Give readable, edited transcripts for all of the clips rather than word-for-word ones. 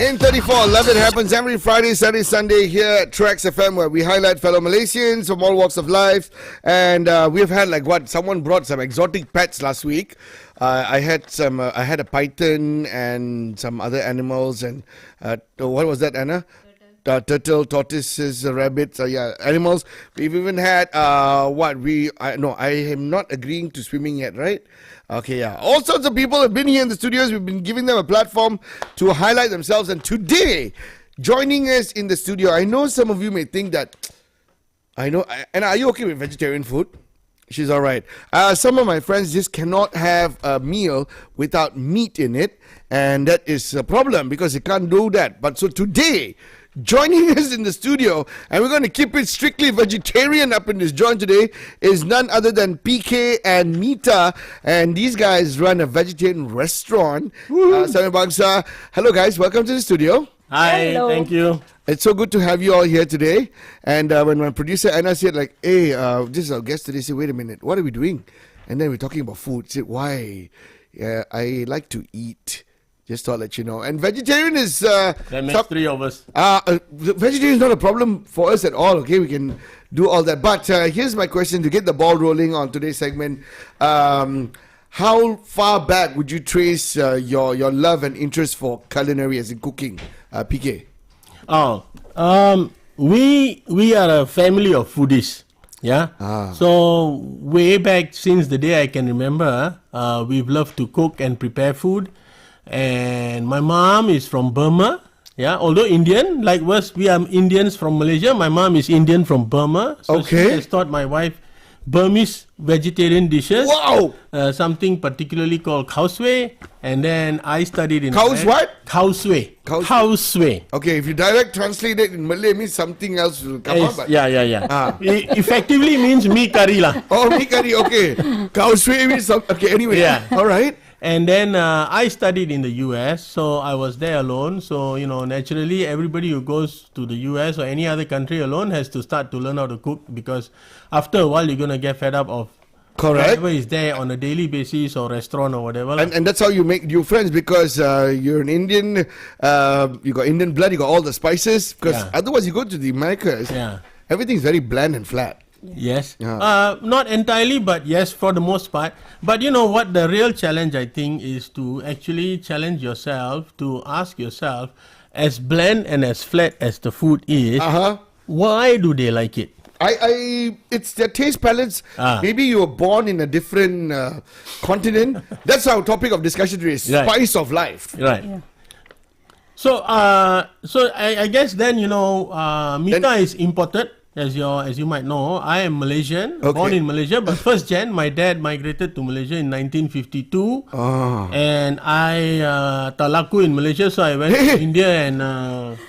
In 34, Love It Happens every Friday, Saturday, Sunday here at TRAXXfm, where we highlight fellow Malaysians from all walks of life. And we've had someone brought some exotic pets last week. I had a python and some other animals. And what was that, Anna? Turtle, tortoises, rabbits, animals. We've even had I am not agreeing to swimming yet, right? Okay, yeah. All sorts of people have been here in the studios. We've been giving them a platform to highlight themselves. And today, joining us in the studio, I know some of you may think that, and are you okay with vegetarian food? She's all right. Some of my friends just cannot have a meal without meat in it. And that is a problem because they can't do that. But so today, joining us in the studio, and we're going to keep it strictly vegetarian up in this joint today, is none other than PK and Meeta. And these guys run a vegetarian restaurant. Samir Bangsa. Hello, guys. Welcome to the studio. Hi, Hello. Thank you. It's so good to have you all here today. And when my producer Anna said, hey, this is our guest today, I said, wait a minute, what are we doing? And then we're talking about food. I said, why? I like to eat. Just thought I'd let you know. And vegetarian is... that makes three of us. Vegetarian is not a problem for us at all, okay? We can do all that. But here's my question to get the ball rolling on today's segment. How far back would you trace your love and interest for culinary as in cooking, PK? We are a family of foodies. Yeah. So way back since the day I can remember, we've loved to cook and prepare food. And my mom is from Burma. Yeah, although Indian, like us, we are Indians from Malaysia. My mom is Indian from Burma. So she has taught my wife Burmese vegetarian dishes. Wow! Something particularly called khao suey. And then I studied in... Khao what? Khao suey. Khao suey. Okay, if you direct translate it in Malay, means something else will come up. But... Yeah. It effectively means mee curry lah. Oh, mee curry, okay. Khao suey means... Okay, anyway. Yeah. All right. And then I studied in the US, so I was there alone. So, naturally, everybody who goes to the US or any other country alone has to start to learn how to cook, because after a while, you're going to get fed up of whatever is there on a daily basis or restaurant or whatever. And that's how you make new friends, because you're an Indian, you got Indian blood, you got all the spices, because otherwise you go to the Americas, everything's very bland and flat. Yes. Not entirely, but yes, for the most part. But you know what? The real challenge, I think, is to actually challenge yourself to ask yourself, as bland and as flat as the food is, why do they like it? It's their taste palates. Maybe you were born in a different continent. That's our topic of discussion today. Spice of life. Right. Yeah. So, I guess then Meeta is imported. As you might know, I am Malaysian, born in Malaysia, but first gen, my dad migrated to Malaysia in 1952, and I talaku in Malaysia, so I went to India and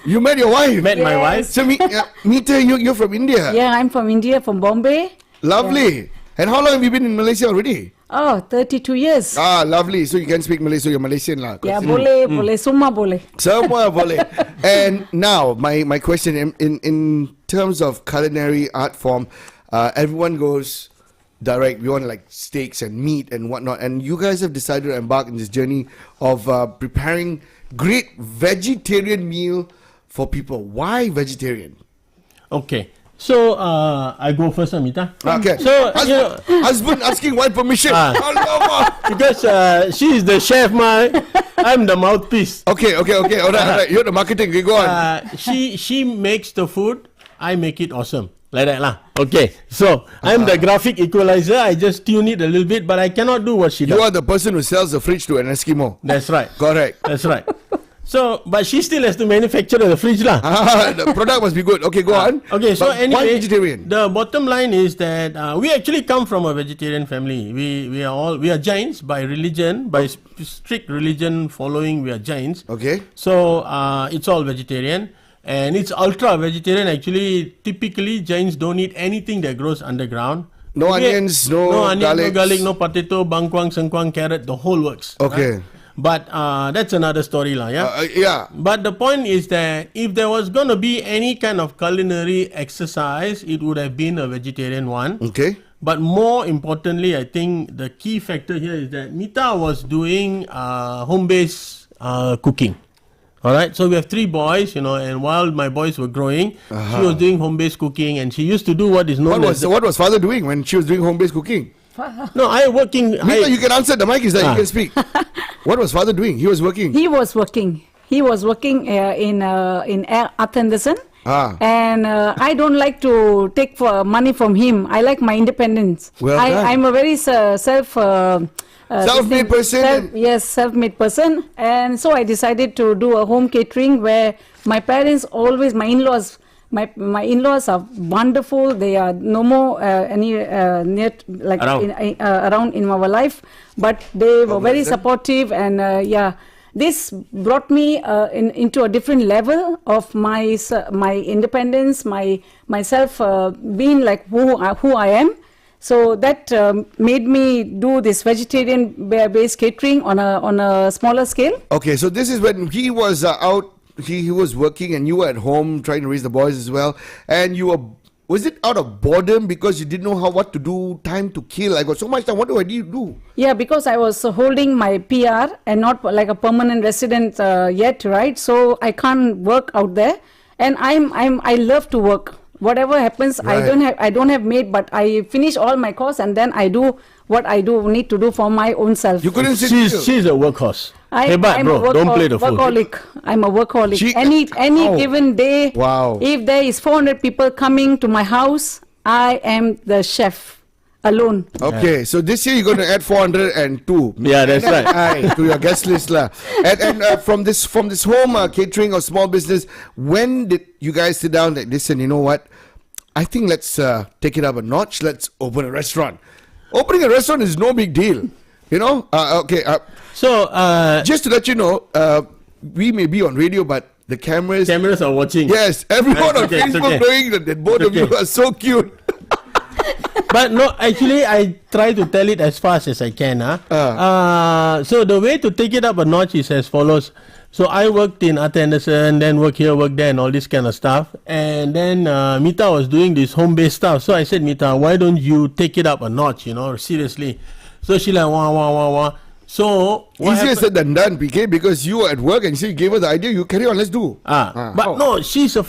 you met your wife. Met my wife. So Meeta, you're from India. Yeah, I'm from India, from Bombay. Lovely. Yeah. And how long have you been in Malaysia already? Oh, 32 years. Lovely. So you can speak Malay, so you're Malaysian lah. Yeah, boleh, semua boleh. Semua boleh. And now, my question in terms of culinary art form, everyone goes direct. We want like steaks and meat and whatnot. And you guys have decided to embark in this journey of preparing great vegetarian meal for people. Why vegetarian? Okay. So, I go first, Meeta. Okay. So, husband asking wife permission. Because she is the chef, I'm the mouthpiece. Okay. All right. You're the marketing. Okay, go on. She makes the food. I make it awesome. Like that lah. Okay. So, I'm the graphic equalizer. I just tune it a little bit, but I cannot do what she does. You are the person who sells the fridge to an Eskimo. That's right. Correct. That's right. So, but she still has to manufacture the fridge lah. The product must be good. Okay, go on. Okay, so but anyway, why vegetarian? The bottom line is that we actually come from a vegetarian family. We are Jains by religion, by strict religion following. We are Jains. Okay. So it's all vegetarian, and it's ultra vegetarian. Actually, typically Jains don't eat anything that grows underground. No onions, no garlic, no potato, bangkwang, sengkwang, carrot, the whole works. Okay. Right? But that's another story lah, yeah? Yeah. But the point is that if there was going to be any kind of culinary exercise, it would have been a vegetarian one. Okay. But more importantly, I think the key factor here is that Meeta was doing home-based cooking. All right, so we have 3 boys, and while my boys were growing, she was doing home-based cooking, and she used to do what is known as... What was father doing when she was doing home-based cooking? No, I working... Meeta, you can answer. The mic is there. You can speak. What was father doing? He was working. He was working in Arthur Anderson. And I don't like to take for money from him. I like my independence. I'm a very self-made person. Yes, self-made person. And so I decided to do a home catering where my parents always, my in-laws are wonderful. They are no more near like around in our life, but they were very supportive, and this brought me into a different level of my independence, myself being like who I am. So that made me do this vegetarian based catering on a smaller scale. Okay, so this is when he was out. He was working and you were at home trying to raise the boys as well. And you were, was it out of boredom because you didn't know what to do, time to kill? I got so much time. What do I do? Yeah, because I was holding my PR and not like a permanent resident yet, right? So I can't work out there. And I love to work. Whatever happens, right. I don't have maid, but I finish all my course and then I do what I need to do for my own self. You couldn't sit She's a workhorse. I'm bro, don't play the workaholic. Fool. I'm a workaholic. Any given day, if there is 400 people coming to my house, I am the chef alone. Okay, so this year you're going to add 402. Yeah, that's right. To your guest list lah. And from this home catering or small business, when did you guys sit down and listen, you know what? I think let's take it up a notch. Let's open a restaurant. Opening a restaurant is no big deal. Okay. So, just to let you know, we may be on radio, but the cameras are watching. Yes, everyone on Facebook knowing that both of you are so cute. But no, actually, I try to tell it as fast as I can. So the way to take it up a notch is as follows. So I worked in Arthur Anderson, then work here, work there, and all this kind of stuff. And then Meeta was doing this home-based stuff. So I said, Meeta, why don't you take it up a notch, seriously? So she like, wah. So easier said than done, PK, because you were at work and she gave her the idea. You carry on, let's do. But no, she's a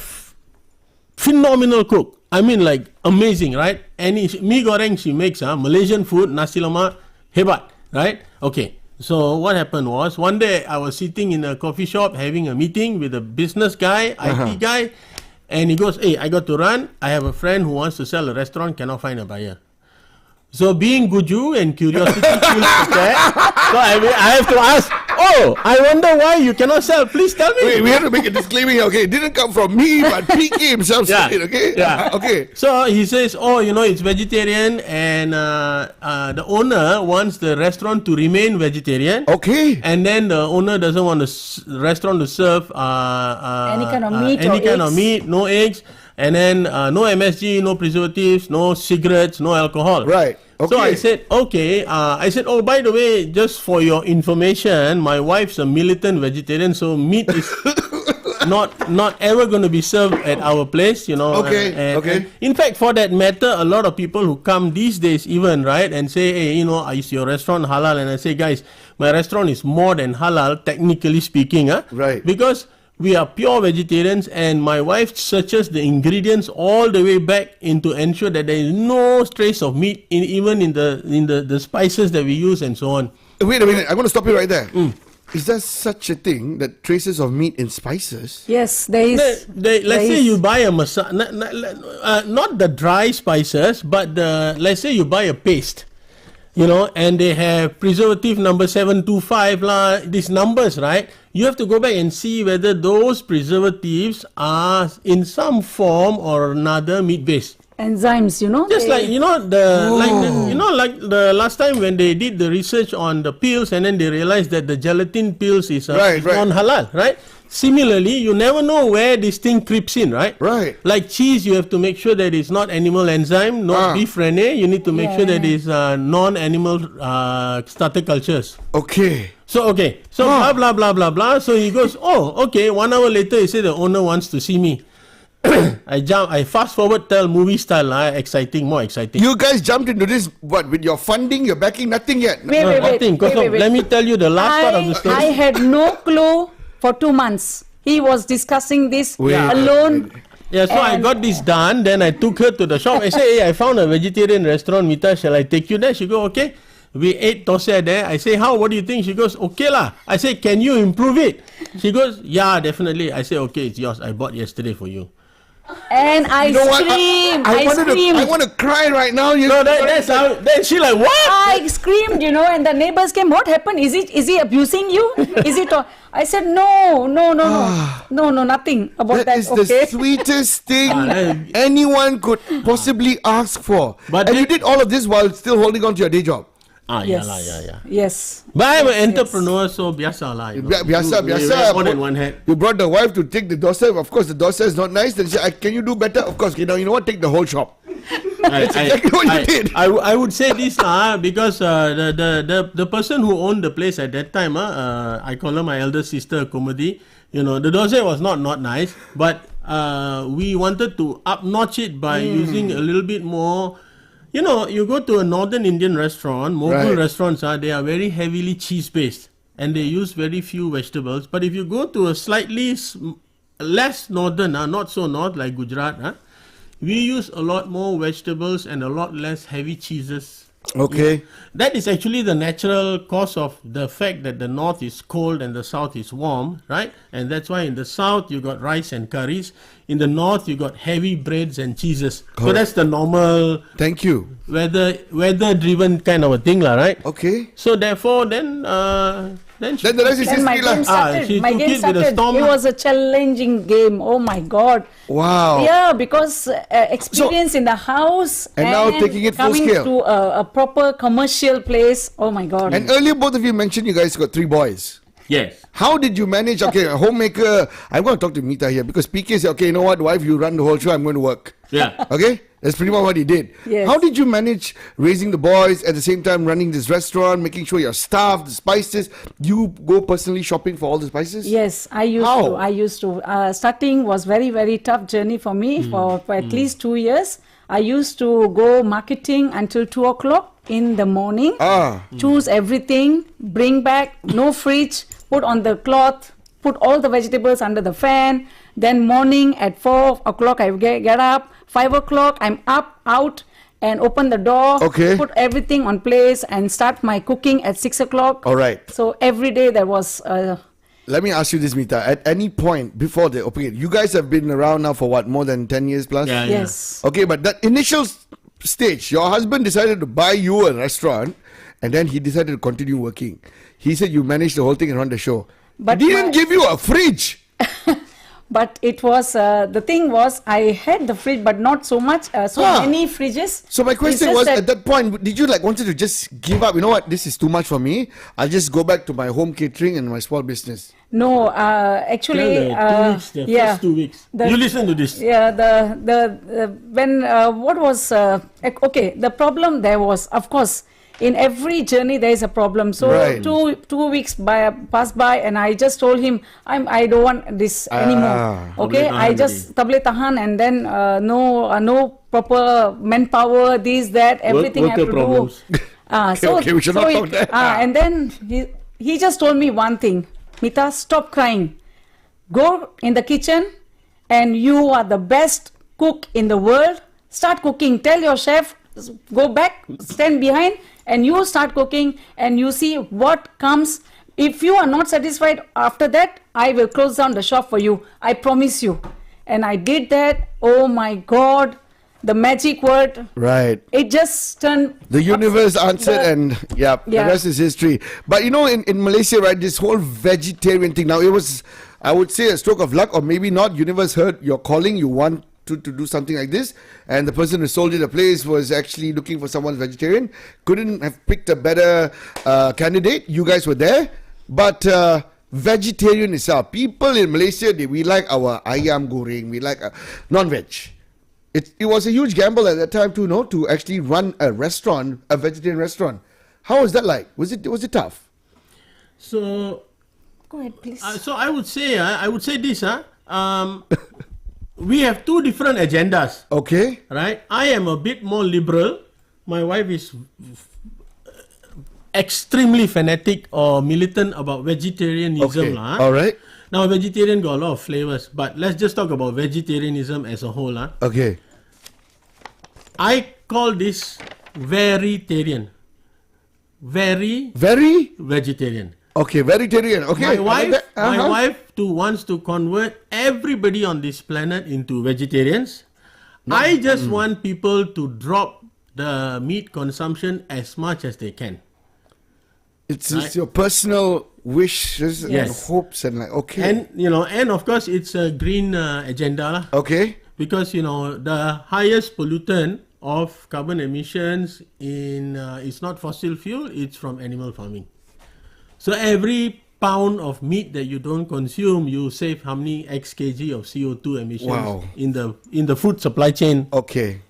phenomenal cook. I mean, like amazing, right? And mee goreng she makes, Malaysian food, nasi lemak, hebat, right? Okay. So what happened was one day I was sitting in a coffee shop having a meeting with a business guy, IT guy, and he goes, "Hey, I got to run. I have a friend who wants to sell a restaurant, cannot find a buyer." So being guju and curiosity kills the cat. So I have to ask, "Oh, I wonder why you cannot sell. Please tell me." Wait, we have to make a disclaimer here. Okay, it didn't come from me, but PK himself said it. Okay. Yeah. Okay. So he says, "Oh, it's vegetarian, and the owner wants the restaurant to remain vegetarian." Okay. And then the owner doesn't want the restaurant to serve Any kind of meat any or kind of eggs. meat, no eggs, and then no MSG, no preservatives, no cigarettes, no alcohol. Right. Okay. So I said, okay. Oh, by the way, just for your information, my wife's a militant vegetarian, so meat is not ever going to be served at our place, Okay, And okay. in fact, for that matter, a lot of people who come these days even, right, and say, hey, is your restaurant halal? And I say, guys, my restaurant is more than halal, technically speaking. Right. Because we are pure vegetarians, and my wife searches the ingredients all the way back to ensure that there is no trace of meat even in the spices that we use and so on. Wait a minute. I'm going to stop you right there. Is there such a thing that traces of meat in spices? Yes, there is. Let's say you buy a not the dry spices, but let's say you buy a paste, and they have preservative number 725 these numbers, right? You have to go back and see whether those preservatives are in some form or another meat based. Enzymes, Just like like the last time when they did the research on the pills, and then they realized that the gelatin pills is Right. non-halal, right? Similarly, you never know where this thing creeps in, right? Right. Like cheese, you have to make sure that it's not animal enzyme, not beef rene. You need to make sure that it's non-animal starter cultures. Okay. So blah blah blah blah blah. So he goes, oh, okay. 1 hour later, he said the owner wants to see me. I fast forward, tell movie style, more exciting. You guys jumped into this, with your funding, your backing, nothing yet? Wait. Let me tell you the last part of the story. I had no clue for 2 months. He was discussing this Wait. alone. Yeah, so I got this done. Then I took her to the shop. I said, hey, I found a vegetarian restaurant, Meeta. Shall I take you there? She go, okay. We ate dosa there. I say, how? What do you think? She goes, okay lah. I say, can you improve it? She goes, yeah, definitely. I say, okay, it's yours. I bought yesterday for you. And I screamed. I want to cry right now. That's how. Then she like, what? I screamed, and the neighbors came. What happened? Is he abusing you? Is it? I said no, nothing about that. That is the sweetest thing anyone could possibly ask for. But and you did all of this while still holding on to your day job. Yes. Yeah. Yes. But I'm an entrepreneur, so biasa lah. Biasa. We wear more than one hat. You brought the wife to take the dosa. Of course, the dosa is not nice. Then she said, can you do better? Of course, you know what? Take the whole shop. That's exactly what you did. I would say this because the person who owned the place at that time, I call her my elder sister, Komedi. The dosa was not nice, but we wanted to up-notch it by using a little bit more. You go to a northern Indian restaurant, Mughal restaurants, they are very heavily cheese-based, and they use very few vegetables. But if you go to a slightly less northern, not so north like Gujarat, we use a lot more vegetables and a lot less heavy cheeses. Okay. That is actually the natural cause of the fact that the north is cold and the south is warm, right? And that's why in the south you got rice and curries. In the north you got heavy breads and cheeses. Correct. So that's the normal Thank you. weather driven kind of a thing, right? Okay. So therefore then Then the rest is Then my history game lah. started. she My took game it with a started. storm. It was a challenging game. Oh my God. Wow. Yeah, because experience in the house And now taking it full coming scale. to a proper commercial place. Oh my God. And earlier, both of you mentioned you guys got 3 boys. Yes. How did you manage? Okay, a homemaker. I'm going to talk to Meeta here because PK said, okay, you know what, wife, you run the whole show, I'm going to work. Yeah. Okay? That's pretty much what he did. Yes. How did you manage raising the boys at the same time running this restaurant, making sure your staff, the spices, you go personally shopping for all the spices? Yes, I used to. Starting was very, very tough journey for me for at least 2 years. I used to go marketing until 2 o'clock in the morning. Choose everything, bring back, no fridge, put on the cloth, put all the vegetables under the fan, Then morning at 4 o'clock, I get up. 5 o'clock, I'm up, out, and open the door. Okay. Put everything on place and start my cooking at 6 o'clock. All right. So every day there was... Let me ask you this, Meeta. At any point before the opening, you guys have been around now for what, more than 10 years plus? Yeah. yes. Okay, but that initial stage, your husband decided to buy you a restaurant and then he decided to continue working. He said you managed the whole thing and run the show. But He didn't give you a fridge. But it was, the thing was, I had the fridge, but not so much, many fridges. So my question It's was, just at that point, did you wanted to just give up? You know what, this is too much for me. I'll just go back to my home catering and my small business. No, actually, first 2 weeks. The- You listen to this. Yeah, what was, okay, the problem there was, of course, in every journey there is a problem. So Right. 2 weeks passed by and I just told him, I don't want this anymore. Okay, Tableh I tahan just tableh tahan and then no proper manpower, this, that, everything I have worker to problems. do. Okay, we should not talk that. And then he just told me one thing, Meeta, stop crying. Go in the kitchen and you are the best cook in the world. Start cooking. Tell your chef, go back, stand behind and you start cooking and you see what comes. If you are not satisfied after that, I will close down the shop for you. I promise you. And I did that. Oh my God. The magic word. Right. It just turned. The universe answered and Yeah. the rest is history. But you know, in Malaysia, right, this whole vegetarian thing, now it was, I would say, a stroke of luck or maybe not. Universe heard your calling, you want to do something like this, and the person who sold you the place was actually looking for someone vegetarian. Couldn't have picked a better candidate. You guys were there. But vegetarian itself, people in Malaysia, we like our ayam goreng, we like non-veg. It was a huge gamble at that time too, no, to actually run a restaurant, a vegetarian restaurant. How was that like? Was it tough? So, Go ahead, please. so I would say this. We have two different agendas, Okay. right? I am a bit more liberal. My wife is extremely fanatic or militant about vegetarianism. Okay. All right. Now, vegetarian got a lot of flavors, but let's just talk about vegetarianism as a whole. Okay. I call this vegetarian. Very Very? vegetarian. Okay, vegetarian. Okay. My wife too wants to convert everybody on this planet into vegetarians. I just want people to drop the meat consumption as much as they can. It's Right. your personal wishes and Yes. hopes and okay. And of course it's a green agenda lah. Okay. Because the highest pollutant of carbon emissions is not fossil fuel, it's from animal farming. So every pound of meat that you don't consume, you save how many X kg of CO2 emissions Wow. in the food supply chain. Okay.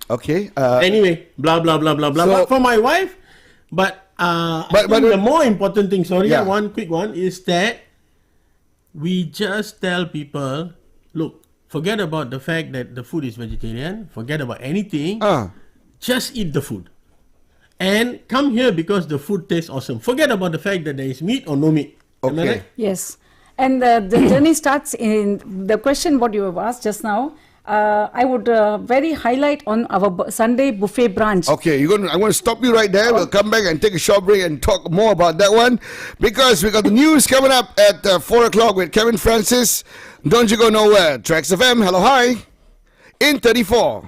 Okay. Anyway, blah blah blah blah blah. So- But for my wife, I think the more important thing, Yeah. one quick one, is that we just tell people, look, forget about the fact that the food is vegetarian, forget about anything, just eat the food. And come here because the food tastes awesome. Forget about the fact that there is meat or no meat. Am I Okay. right? Yes. And the journey starts in the question what you have asked just now. I would very highlight on our Sunday buffet branch. Okay, I'm going to stop you right there. We'll come back and take a short break and talk more about that one because we got the news coming up at 4 o'clock with Kevin Francis. Don't you go nowhere. TRAXXfm, hello, hi. In 34.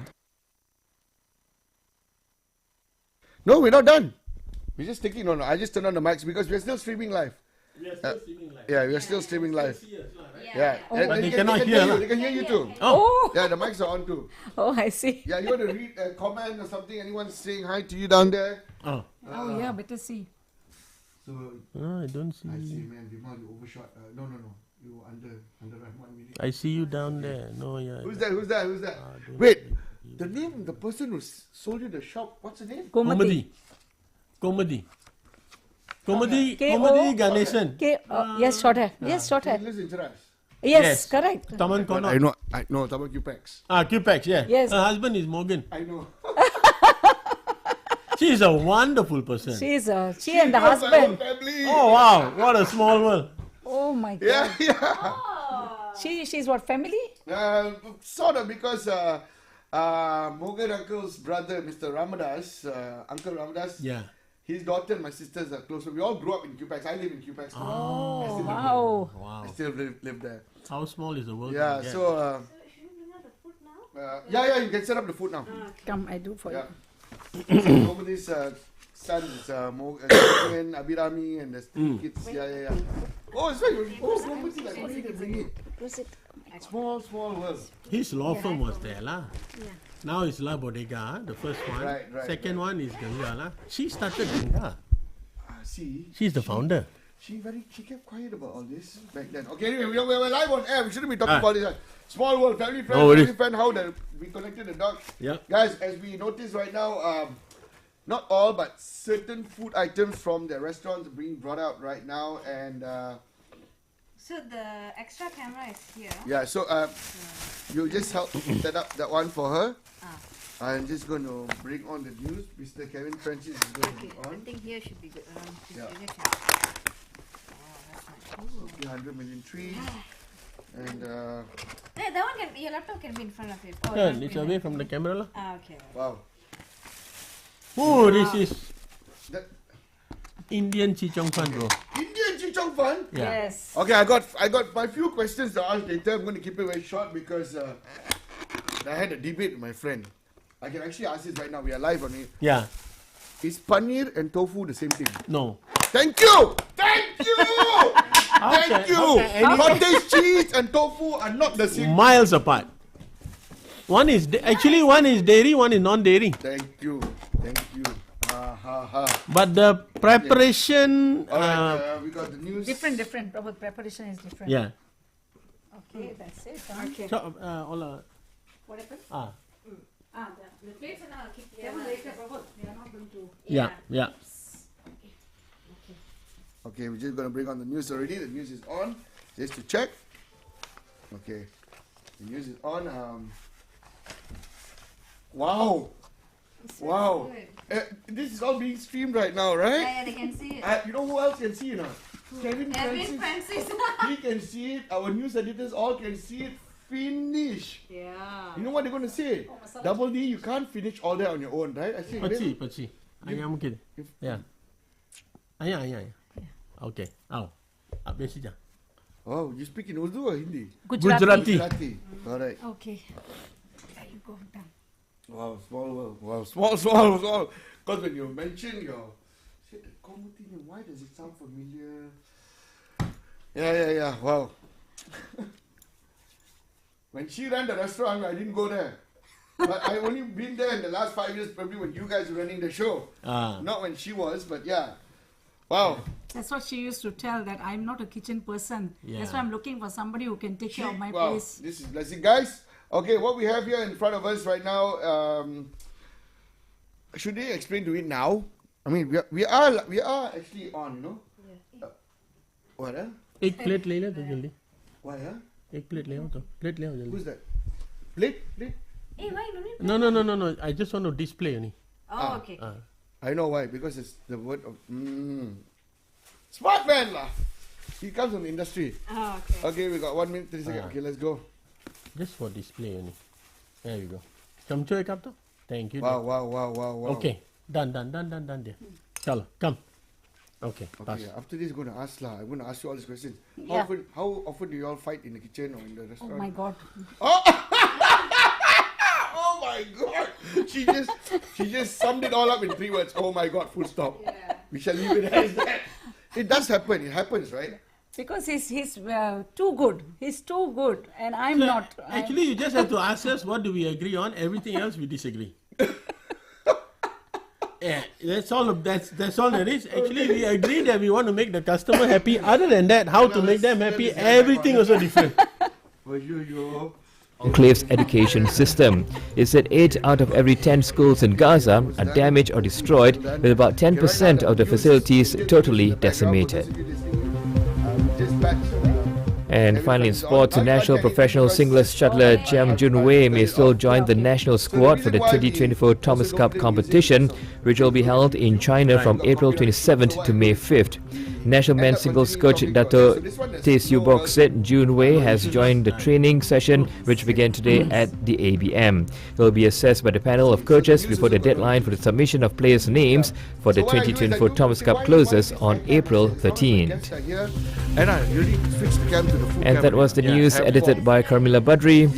No, we're not done. We're just taking, no, I just turned on the mics because we're still streaming live. We are still streaming live. Yeah, we're still streaming live. Yeah. But they cannot hear, lah. They can hear you too. Oh, Yeah, the mics are on too. oh, I see. Yeah, you want to read a comment or something? Anyone saying hi to you down there? Oh, Oh, yeah, better see. So, I don't see. I see, man. Bimal, you overshot. No. You under 1 minute. I see you down there. No, yeah. Who's that? Wait, the name, the person who sold you the shop, what's the name? Komati. Comedy K-O- Ganesan. Yes, short hair. Yes, short He hair. lives in Cheras. Yes, correct. Taman But Connaught. I know, Taman Cupex. Cupex, yeah. Yes. Her husband is Morgan. I know. She is a wonderful person. She and the Loves our husband. family. Oh wow, what a small world. Oh my God. Yeah. She's what, family? Sort of, because Mogan Uncle's brother, Mr. Ramadas, Uncle Ramadas, Yeah. his daughter and my sisters are close. So we all grew up in QPax. I live in QPax. Oh, wow. Wow. I still live there. How small is the world? Yeah, Yeah. so... yeah, you can set up the food now. Come, I do for Yeah. you. Nobody's sons, Mogan, Abirami, and the three kids. Yeah. Oh, it's right. Nobody like, where did they bring it? Small world. His law firm was there, lah. Now it's La Bodega, the first one. Right. Second one is Ganga, lah. She started Ganga. See? She's the founder. She kept quiet about all this back then. Okay, anyway, we're live on air. We shouldn't be talking about this. Small world, family friend, how we connected the dog. Yeah. Guys, as we notice right now, not all, but certain food items from the restaurants are being brought out right now. And So the extra camera is here. yeah, so you just help set up that one for her. I'm just going to bring on the news. Mr. Kevin Francis is going to be I on. think here should be good. Yeah. That's nice. 100 million trees. And Yeah, that one can. Your laptop can be in front of it. Oh, Yeah, not it's in away it. from the camera, lah. Okay. wow. Oh, this is That Indian chichong fan, bro. Indian Chichong Fun. Yeah. Yes. Okay, I got my few questions to ask later. I'm going to keep it very short because I had a debate with my friend. I can actually ask this right now. We are live on it. Yeah. Is paneer and tofu the same thing? No. Thank you! Thank you! Thank you! any- Cottage cheese and tofu are not the same. Miles apart. One is actually one is dairy, one is non-dairy. Thank you. Thank you. Ha. But the preparation, Alright, we got the news. Different. Our preparation is different. yeah. Okay, that's it. Huh? Okay. So, all, What happened? The plates and I'll keep That one later, Prabhu. We are not going to. yeah. Okay, we're just going to bring on the news already. The news is on. Just to check. Okay. The news is on. Wow. Wow. This is all being streamed right now, right? Yeah, they can see it. You know who else can see it now? Kevin Kevin Francis. Francis. He can see it. Our news editors all can see it. Finish. Yeah. You know what they're going to say? Double D, you can't finish all that on your own, right? I say, Pachi. Ayah mungkin. Yeah. Ayah. Okay. Habis saja. Oh, you speak in Urdu or Hindi? Gujarati. Gujarati. Alright. Okay. There you go. Done. Wow, small world. Wow, small. Because when you mention your shit, the Komuti name, why does it sound familiar? Yeah. Wow. When she ran the restaurant, I didn't go there. But I only been there in the last 5 years, probably when you guys were running the show. Not when she was, but yeah. Wow. That's what she used to tell, that I'm not a kitchen person. Yeah. That's why I'm looking for somebody who can take care of my Wow, place. this is blessing, guys. Okay, what we have here in front of us right now. Should they explain to it now? I mean, we are actually on, you know. What? एक plate ले ले तो जल्दी. Why? एक plate ले आओ तो. Plate ले आओ जल्दी. Who's that? Plate. Hey, why don't you? No. I just want to display only. Oh, okay. I know why. Because it's the word of smart man lah. He comes from the industry. Oh, okay. Okay, we got 1 minute 30 seconds. Okay, let's go. Just for display only. There you go. चमचो एक आप तो. Thank you. Wow. Okay. Done there. Chalo, come. Okay. Pass. Okay, after this, I'm going to ask lah. I'm going to ask you all these questions. Yeah. How often do you all fight in the kitchen or in the Oh restaurant? my God. Oh my God! She just summed it all up in 3 words. Oh my God! Full stop. Yeah. We shall leave it as that. It does happen. It happens, right? Because he's too good. He's too good, and I'm not. Actually, you just have to ask us what do we agree on. Everything else we disagree. Yeah, that's all there is. Actually, we agree that we want to make the customer happy. Other than that, how to make them happy, everything also different. Enclave's education system is that 8 out of every 10 schools in Gaza are damaged or destroyed, with about 10% of the facilities totally decimated. And finally, in sports, national professional singles shuttler Chiam Jun-wei may still join the national squad for the 2024 Thomas Cup competition, which will be held in China from April 27th to May 5th. National men's singles coach Dato Tae Siu Bok said Jun-wei has joined the training session, which began today at the ABM. It will be assessed by the panel of coaches before the deadline for the submission of players' names for the 2024 Thomas Cup closes on April 13th. And that was the news edited by Carmila Badri.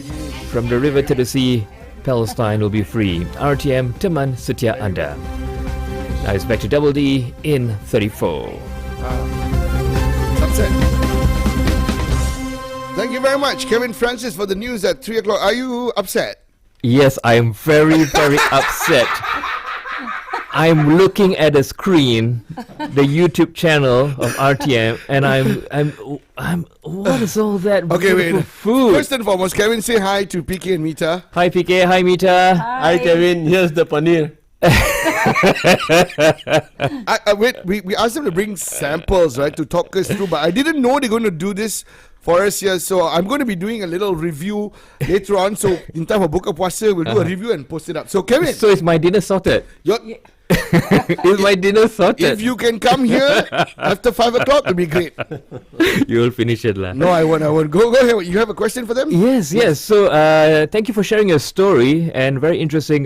From the river to the sea, Palestine will be free. RTM Teman Setia Anda. Now it's back to Double D in 34. Thank you very much, Kevin Francis, for the news at 3 o'clock. Are you upset? Yes, I am very, very upset. I'm looking at the screen, the YouTube channel of RTM, and I'm. What is all that Okay, beautiful wait. food? First and foremost, Kevin, say hi to PK and Meeta. Hi PK, hi Meeta. Hi, Kevin. Here's the paneer. Wait, we asked them to bring samples, right, to talk us through, but I didn't know they're going to do this for us here, so I'm going to be doing a little review later on. So in time for Buka Puasa, we'll do a review and post it up. So Kevin, So is my dinner sorted? Is my dinner sorted? if you can come here after 5 o'clock, it'll be great. You'll finish it lah. No, I won't. Go ahead. You have a question for them? Yes. So, thank you for sharing your story and very interesting.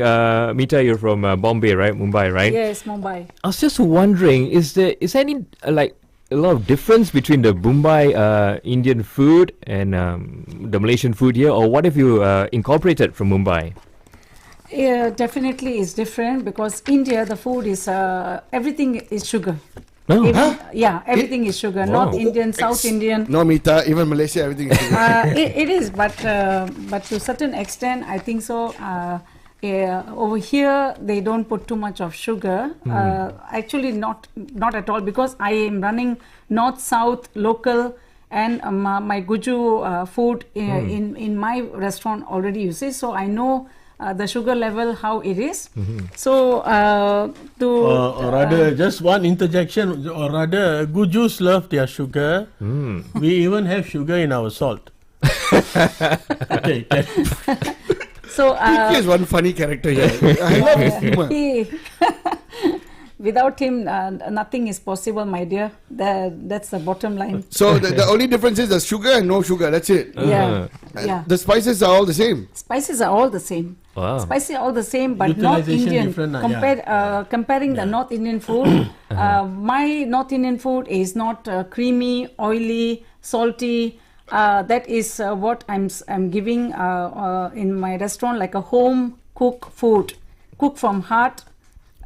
Meeta, you're from Bombay, right? Mumbai, right? Yes, Mumbai. I was just wondering, is there any like a lot of difference between the Mumbai Indian food and the Malaysian food here, or what have you incorporated from Mumbai? Yeah, definitely is different because India, the food is everything is sugar. No, Yeah, everything is sugar. Wow. North Indian, South Indian. No, Meeta, even Malaysia, everything is It is, but to certain extent, I think so. Over here, they don't put too much of sugar. Actually, not at all, because I am running north, south, local, and my Guju food in my restaurant already. You see, so I know the sugar level how it is. So Or rather, just one interjection, or rather, Gujus love their sugar. We even have sugar in our salt. Okay. so PK is one funny character here. I love his humor. without him, nothing is possible, my dear. That's the bottom line. So the only difference is the sugar and no sugar. That's it. Yeah. The spices are all the same. Spices are all the same. Wow. Spices are all the same, but North Utilization Indian. different, Comparing the North Indian food, my North Indian food is not creamy, oily, salty. That is what I'm giving in my restaurant, like a home cooked food, cooked from heart.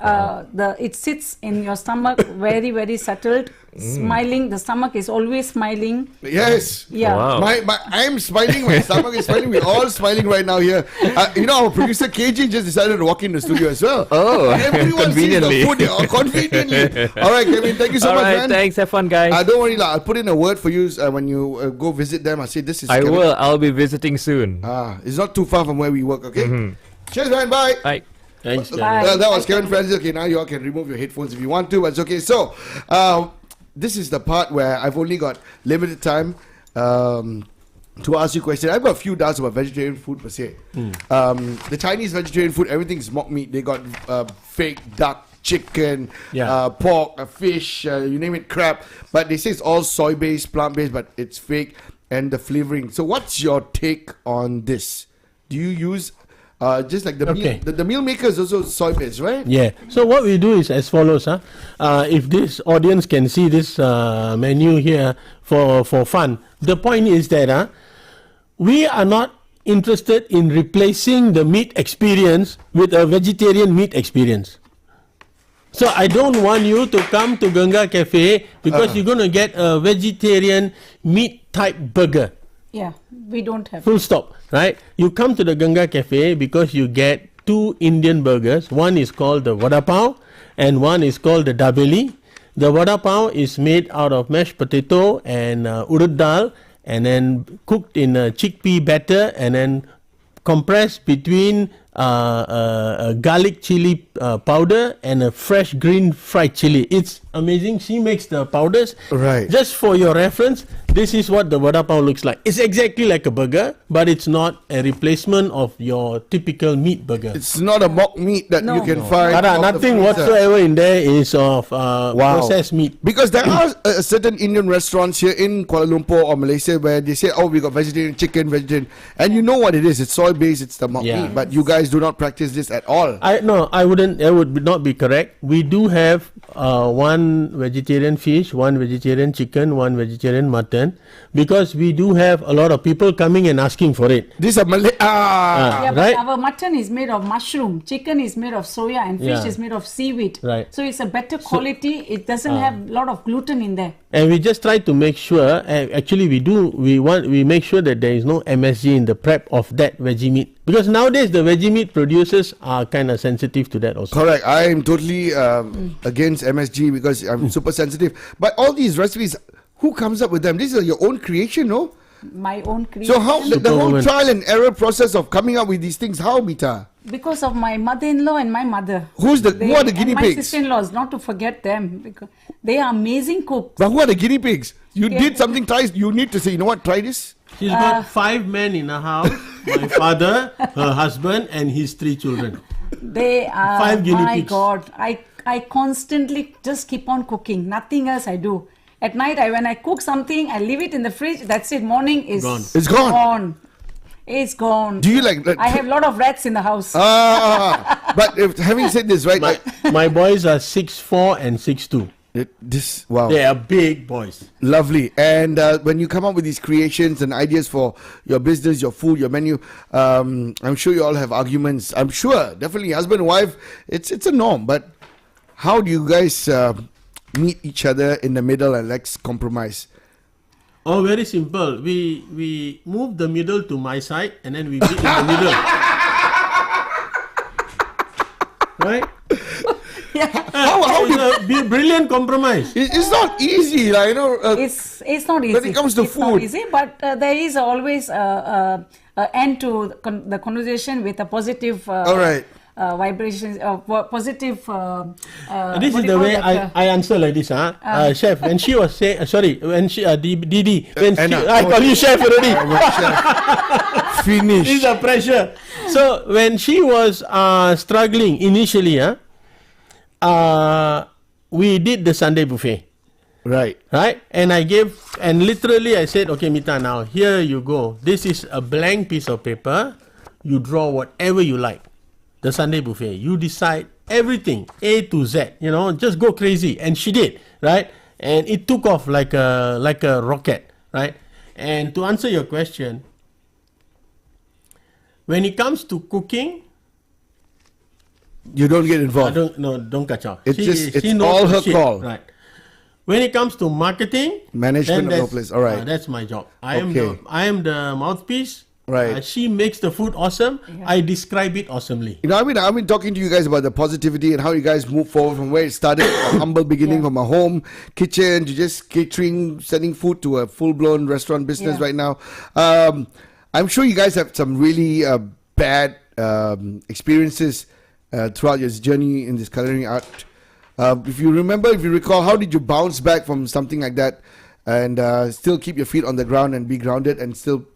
It sits in your stomach, very, very settled, smiling. The stomach is always smiling. Yes. Yeah. Wow. I'm smiling. My stomach is smiling. We're all smiling right now here. Our producer KG just decided to walk in the studio as well. Oh, Everyone sees the conveniently. food conveniently. All right, Kevin. Thank you so All much, right, man. thanks. Have fun, guys. Don't worry, I'll put in a word for you when you go visit them. I'll say this is. I Kevin. will. I'll be visiting soon. It's not too far from where we work. Okay. Cheers, man. Bye. Bye. Thanks, Kevin. Bye. Well, that was Bye, Kevin Francis. Okay, now you all can remove your headphones if you want to, but it's okay. So, this is the part where I've only got limited time to ask you questions. I've got a few doubts about vegetarian food per se. The Chinese vegetarian food, everything's mock meat. They got fake duck, chicken, pork, fish, you name it, crab. But they say it's all soy-based, plant-based, but it's fake, and the flavoring. So, what's your take on this? Do you use just like the meal, the meal maker is also soy-based, right? Yeah. So what we do is as follows. If this audience can see this menu here for fun, the point is that we are not interested in replacing the meat experience with a vegetarian meat experience. So I don't want you to come to Ganga Cafe because you're going to get a vegetarian meat type burger. Yeah, we don't have. Full stop, right? You come to the Ganga Cafe because you get 2 Indian burgers. One is called the Vada Pav and one is called the Dabeli. The Vada Pav is made out of mashed potato and urad dal, and then cooked in a chickpea batter and then compressed between garlic chili powder and a fresh green fried chili. It's amazing. She makes the powders. Right. Just for your reference, this is what the vada pav looks like. It's exactly like a burger, but it's not a replacement of your typical meat burger. It's not a mock meat that No. you can find. Ada, off the nothing freezer. whatsoever in there is of processed meat. Because there are certain Indian restaurants here in Kuala Lumpur or Malaysia where they say, oh, we got vegetarian chicken, vegetarian. And you know what it is. It's soy-based, it's the mock Yeah. meat. But you guys do not practice this at all. I wouldn't. That would not be correct. We do have one vegetarian fish, one vegetarian chicken, one vegetarian mutton, because we do have a lot of people coming and asking for it. This is a Malay. Yeah, right? but our mutton is made of mushroom, chicken is made of soya, and fish Yeah. is made of seaweed. Right. So it's a better quality. It doesn't have a lot of gluten in there. And we just try to make sure. Actually, we make sure that there is no MSG in the prep of that veggie meat, because nowadays the veggie meat producers are kind of sensitive to that also. Correct. I am totally against MSG because I'm super sensitive. But all these recipes, who comes up with them? These are your own creation, no? My own creation. So how the whole Superwoman. trial and error process of coming up with these things? How, Meeta? Because of my mother-in-law and my mother. Who are the guinea and my pigs? sister-in-laws, not to forget them, because they are amazing cooks. But who are the guinea pigs? You Yeah. did something twice. You need to say, you know what? Try this. She's got 5 men in her house: my father, her husband, and his 3 children. They are, 5 guinea my pigs. God, I constantly just keep on cooking. Nothing else I do. At night, when I cook something, I leave it in the fridge. That's it. Morning is Gone. It's gone. It's gone. Do you like that? I have a lot of rats in the house. But having said this, right? My boys are 6'4" and 6'2". Wow. They are big boys. Lovely. And when you come up with these creations and ideas for your business, your food, your menu, I'm sure you all have arguments. I'm sure, definitely, husband and wife, it's a norm. But how do you guys meet each other in the middle and let's compromise? Oh, very simple. We move the middle to my side, and then we meet in the middle. Right? How do It's a brilliant compromise. It's not easy, like, you know. It's not easy. When it comes to it's food. not easy, but there is always a end to the conversation with a positive All right. vibrations, positive. This is the way I answer like this, chef. When she was saying, when she Didi, when she, Anna. I call you chef already. Finish. This is the pressure. So when she was struggling initially, we did the Sunday buffet. Right. Right? And literally I said, okay, Meeta, now here you go. This is a blank piece of paper. You draw whatever you like. The Sunday buffet. You decide everything, A to Z. Just go crazy. And she did, right? And it took off like a rocket, right? And to answer your question, when it comes to cooking, You don't get involved. don't catch up. It's knows all her shit, call. right? When it comes to marketing, Management then of the place. All right. that's my job. I Okay. am the mouthpiece. Right. She makes the food awesome. I describe it awesomely. I've been talking to you guys about the positivity and how you guys move forward from where it started, a humble beginning from a home kitchen to just catering, sending food to a full-blown restaurant business Yeah. right now. I'm sure you guys have some really bad experiences throughout your journey in this culinary art. If you recall, how did you bounce back from something like that and still keep your feet on the ground and be grounded and still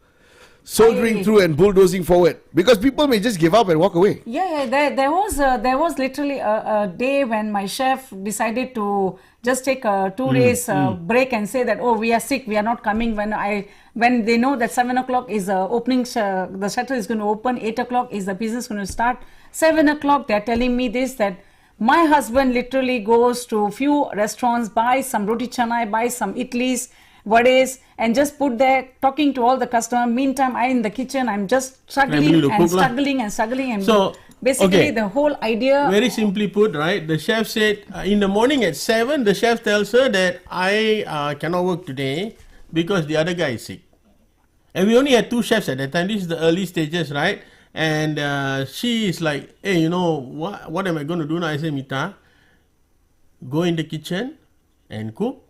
soldiering through and bulldozing forward? Because people may just give up and walk away. Yeah, there was literally a day when my chef decided to just take a 2 days break and say that, oh, we are sick, we are not coming. When they know that 7 o'clock is the opening, the shutter is going to open, 8 o'clock is the business going to start. 7 o'clock, they're telling me this, that my husband literally goes to a few restaurants, buys some roti canai, buys some idlis, vades, and just put there talking to all the customers. Meantime, I in the kitchen, I'm just struggling and struggling. And So, basically, okay. the whole idea. Very simply put, right? The chef said in the morning at 7, the chef tells her that I cannot work today because the other guy is sick. And we only had 2 chefs at that time. This is the early stages, right? And she is like, hey, what am I going to do now? I say, Meeta, go in the kitchen and cook.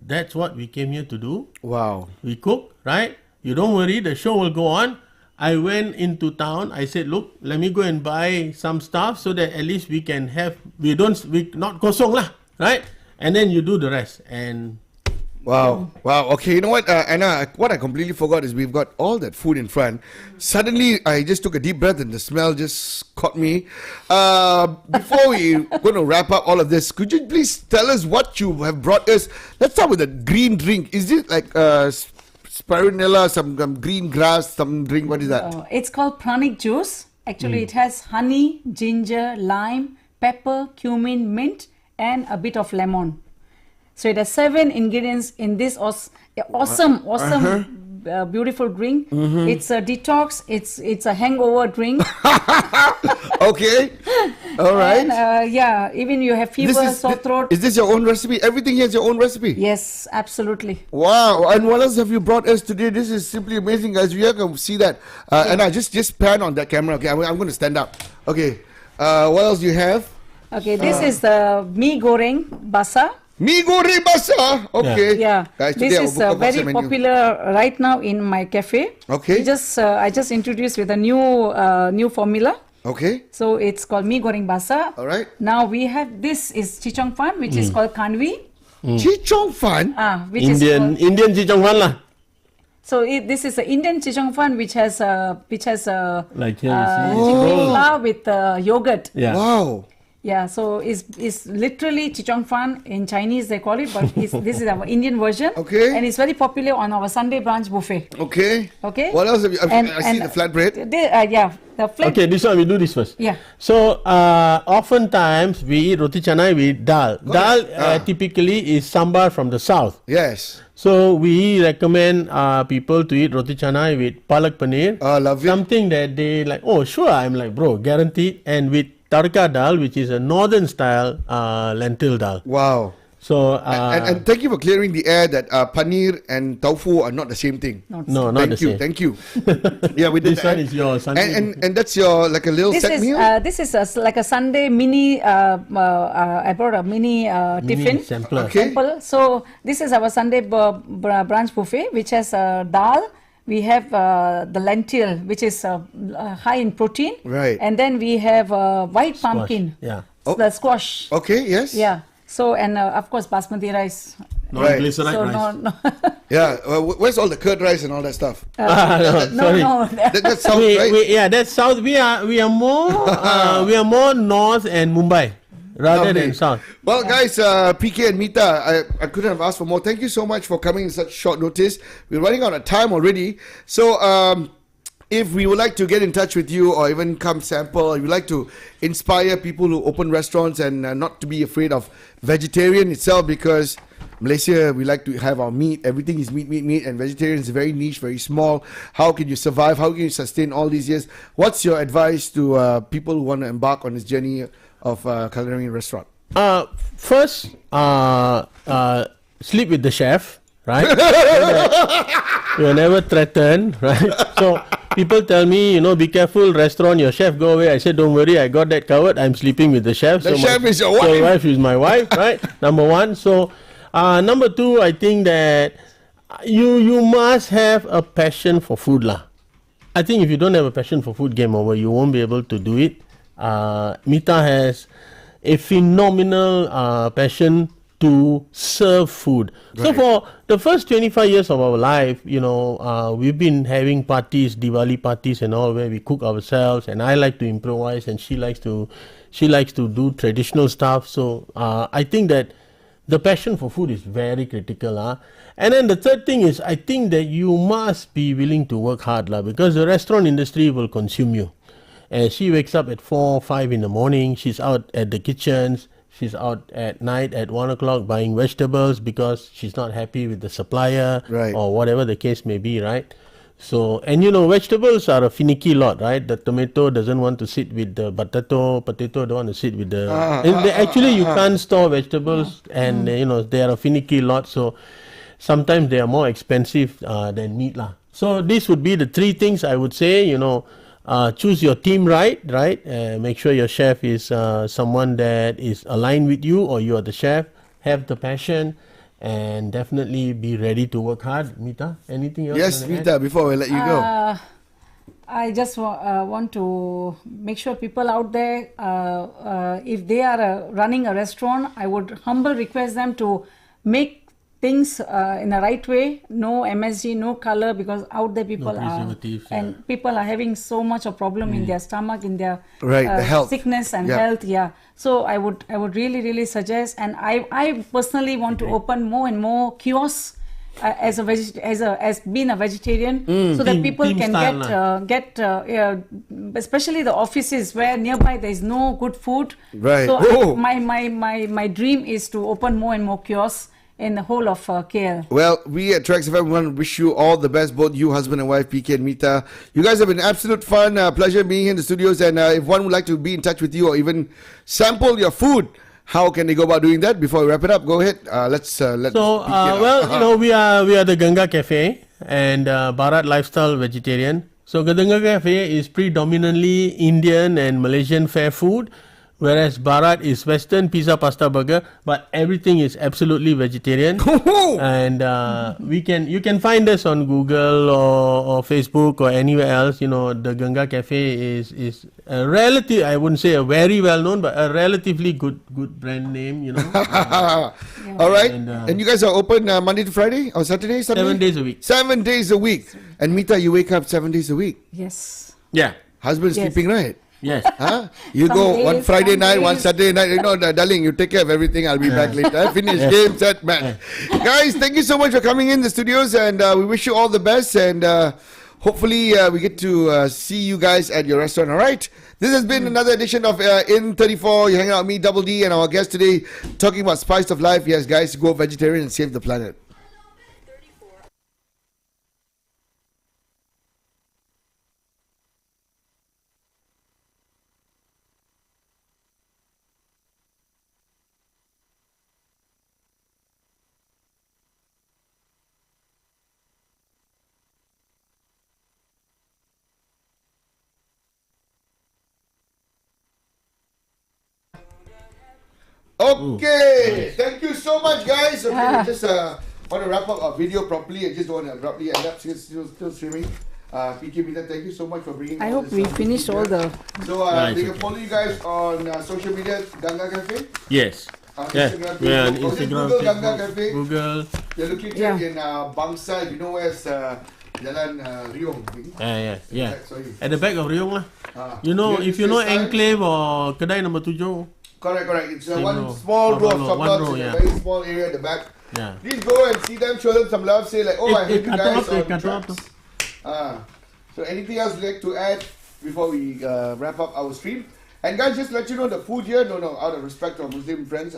That's what we came here to do. Wow. We cook, right? You don't worry, the show will go on. I went into town. I said, look, let me go and buy some stuff so that at least we can have, we not kosong lah, right? And then you do the rest. And Wow. Okay, you know what, Anna, what I completely forgot is we've got all that food in front. Suddenly, I just took a deep breath and the smell just caught me. Before we're going to wrap up all of this, could you please tell us what you have brought us? Let's start with the green drink. Is it like spirulina, some green grass, some drink? What is that? It's called pranic juice. Actually, it has honey, ginger, lime, pepper, cumin, mint, and a bit of lemon. So it has 7 ingredients in this awesome, beautiful drink. It's a detox. It's a hangover drink. Okay. All right. And even you have fever, sore throat. Is this your own recipe? Everything here is your own recipe? Yes, absolutely. Wow. And what else have you brought us today? This is simply amazing, guys. We are going to see that. And I just pan on that camera. Okay, I'm going to stand up. Okay. What else do you have? Okay, this is the mee goreng basah. Mee goreng basah. Okay. Yeah, Guys, this today is I'll book a very WhatsApp menu. popular right now in my cafe. Okay. I just introduced with a new formula. Okay. So it's called mee goreng basah. All right. Now we have this is chichong fan, which is called kanwi. Chichong fan. Which Indian Chichong Fan lah. So this is an Indian chichong fan, which has Like here, you see, it's chickpea rolled. flour with yogurt. Yeah. Oh. Wow. Yeah, so it's literally chichong fan in Chinese they call it, but this is our Indian version. Okay. And it's very popular on our Sunday brunch buffet. Okay. Okay. What else have you? I see the flatbread. The flat. Okay, this one we do this first. Yeah. So oftentimes we eat roti canai with dal. Dal typically is sambar from the south. Yes. So we recommend people to eat roti canai with palak paneer. Love it. Something that they like. Oh, sure. I'm like, bro, guaranteed. And with tadka dal, which is a northern style lentil dal. Wow. So And thank you for clearing the air that paneer and tofu are not the same thing. not the same. Thank you. Yeah, we did This that. one is your Sunday. And that's your like a little set meal. This is like a Sunday mini. I brought a mini tiffin. sampler. Okay. Sample. So this is our Sunday brunch buffet, which has dal. We have the lentil, which is high in protein. Right. And then we have white pumpkin. Yeah. The squash. Okay. Yes. Yeah. So and of course basmati rice. Right. Glyceride So rice. no. Yeah. Where's all the curd rice and all that stuff? No, No. sorry. That's south, right? Yeah, that's south. We are more north and Mumbai rather Lovely. than south. Well, guys, PK and Meeta, I couldn't have asked for more. Thank you so much for coming in such short notice. We're running out of time already. So, if we would like to get in touch with you or even come sample, or you'd like to inspire people who open restaurants and not to be afraid of vegetarian itself, because Malaysia, we like to have our meat. Everything is meat, and vegetarian is very niche, very small. How can you survive? How can you sustain all these years? What's your advice to people who want to embark on this journey of culinary restaurant? First, sleep with the chef, right? You're never threatened, right? So people tell me, be careful, restaurant, your chef go away. I said, don't worry, I got that covered. I'm sleeping with the chef. The chef is your wife. wife. So wife is my wife, right? Number one. So number two, I think that you must have a passion for food lah. I think if you don't have a passion for food, game over. You won't be able to do it. Meeta has a phenomenal passion to serve food. Right. So for the first 25 years of our life, we've been having parties, Diwali parties and all, where we cook ourselves, and I like to improvise and she likes to do traditional stuff. So I think that the passion for food is very critical. And then the third thing is, I think that you must be willing to work hard because the restaurant industry will consume you. And she wakes up at 4, 5 in the morning. She's out at the kitchens. She's out at night at 1 o'clock buying vegetables because she's not happy with the supplier, right, or whatever the case may be, right? So, and vegetables are a finicky lot, right? The tomato doesn't want to sit with the potato don't want to sit with the... actually, you can't store vegetables and, they are a finicky lot. So, sometimes they are more expensive than meat lah. So, this would be the three things I would say, choose your team right? Make sure your chef is someone that is aligned with you, or you are the chef. Have the passion, and definitely be ready to work hard. Meeta, anything else? Yes, Meeta, before we let you go. I just want to make sure people out there, if they are running a restaurant, I would humble request them to make things in the right way. No MSG, no color, because out there people are preservatives, and people are having so much of problem in their stomach, in their The health. sickness and Yeah. health. Yeah. So I would really suggest, and I personally want to open more and more kiosks. As being a vegetarian, so that people team can style especially the offices where nearby there is no good food. Right. So Oh. my dream is to open more and more kiosks in the whole of KL. Well, we at TRAXXfm want to wish you all the best, both you, husband and wife, PK and Meeta. You guys have been absolute fun. Pleasure being here in the studios. And if one would like to be in touch with you or even sample your food, how can they go about doing that? Before we wrap it up, go ahead. Let's. So, we are the Ganga Cafe and Bharat Lifestyle Vegetarian. So, Ganga Cafe is predominantly Indian and Malaysian fare food, whereas Bharat is Western pizza, pasta, burger, but everything is absolutely vegetarian. And you can find us on Google or Facebook or anywhere else. You know, the Ganga Cafe is a relative, I wouldn't say a very well known, but a relatively good brand name. You know, All right. And, And you guys are open Monday to Friday or Saturday? Sunday? 7 days a week. 7 days a week. And Meeta, you wake up 7 days a week. Yes. Yeah. Husband's Yes. sleeping, right? Yes. Huh? You Some go one days, Friday some night, one days. Saturday night. You know, darling, you take care of everything. I'll be back later. Finish game, set, match. Guys, thank you so much for coming in the studios, and we wish you all the best. And hopefully, we get to see you guys at your restaurant. All right. This has been another edition of In 34. You're hanging out with me, Double D, and our guest today talking about spice of life. Yes, guys, go vegetarian and save the planet. Okay, thank you so much, guys. Okay, we just want to wrap up our video properly. I just don't want to abruptly end up still streaming. PK Meeta, thank you so much for bringing. I all hope this we up. finished all the. So Nice, they can okay. follow you guys on social media, Ganga Cafe. Yes. Yeah. Instagram, We are on Facebook. Or just Instagram, Google Ganga Facebook, Cafe. Google. They're located Yeah. in Bangsa. You know where's Jalan Riong? Yeah. Sorry. At the back of Riong lah. You know, Yeah, if you know this side. Enclave or Kedai number 7. Correct. It's Same one row. small row of shop One lots row, in yeah. a very small area at the back. Yeah. Please go and see them, show them some love, say like, oh, I heard you cut guys off, on cut off. tracks. So anything else you'd like to add before we wrap up our stream? And guys, just to let you know, the food here, no, out of respect to our Muslim friends,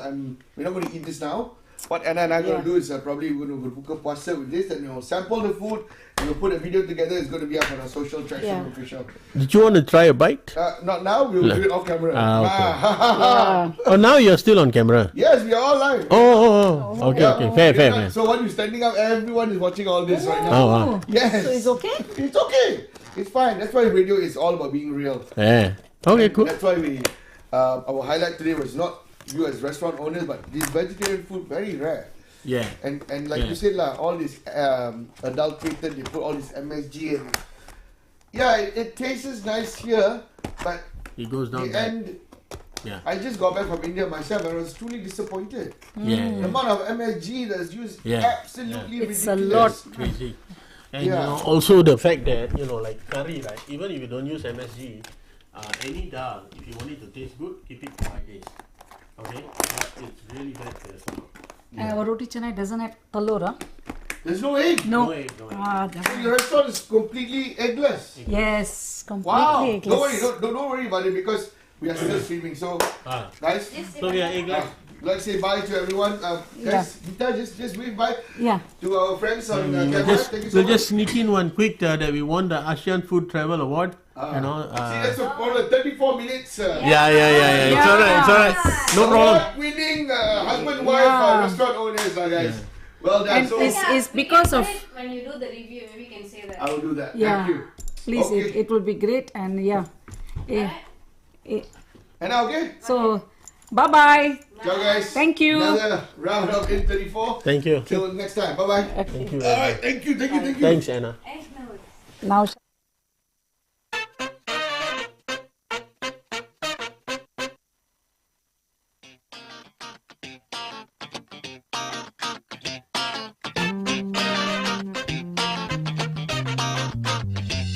we're not going to eat this now. What Anna and I are going to do is probably we're going to buka puasa with this, and sample the food, and we'll put a video together. It's going to be up on our social TRAXXfm Yeah. official. Did you want to try a bite? Not now, we'll do it off camera. Yeah. Oh, now you're still on camera. Yes, we are all live. Oh. Okay. Yeah. Fair. So when you're standing up, everyone is watching all this right now. Oh, wow. Yes. So it's okay? It's okay. It's fine. That's why radio is all about being real. Yeah. Okay, cool. That's why we our highlight today was not you as restaurant owners, but this vegetarian food very rare. Yeah. And like you said lah, all this adulterated. They put all this MSG and it tastes nice here, but It goes down the back. end. Yeah. I just got back from India myself and I was truly disappointed. The Yeah. amount of MSG that's used Yeah. absolutely It's a ridiculous. lot. Crazy. And Yeah. you know, also the fact that, like curry, right? Even if you don't use MSG, any dal, if you want it to taste good, keep it for 5 days. Okay? But it's really bad for your stomach. And our roti canai doesn't have talur, huh? There's no egg. No. No egg. So your restaurant is completely eggless. Yes, completely Wow. eggless. Don't worry, don't worry about it because we are still streaming. So guys, So we are eggless. let's say bye to everyone. Guys, Meeta, just wave bye Yeah. to our friends on camera. Thank you so We'll much. just sneak in one quick that we won the ASEAN Food Travel Award. See, that's for the 34 minutes. Yeah. It's alright. No problem. Award-winning husband-wife restaurant owners, guys. Well done. And So it's because of. When you do the review, maybe you can say that. I will do that. Yeah. Thank you. Please, Okay. it will be great. And And okay? so, bye-bye. Ciao, guys. Thank you. Another round of In 34. Thank you. Till next time. Bye bye. Thank you. All right. Thank you. Thanks, Anna. Eh, no. Now.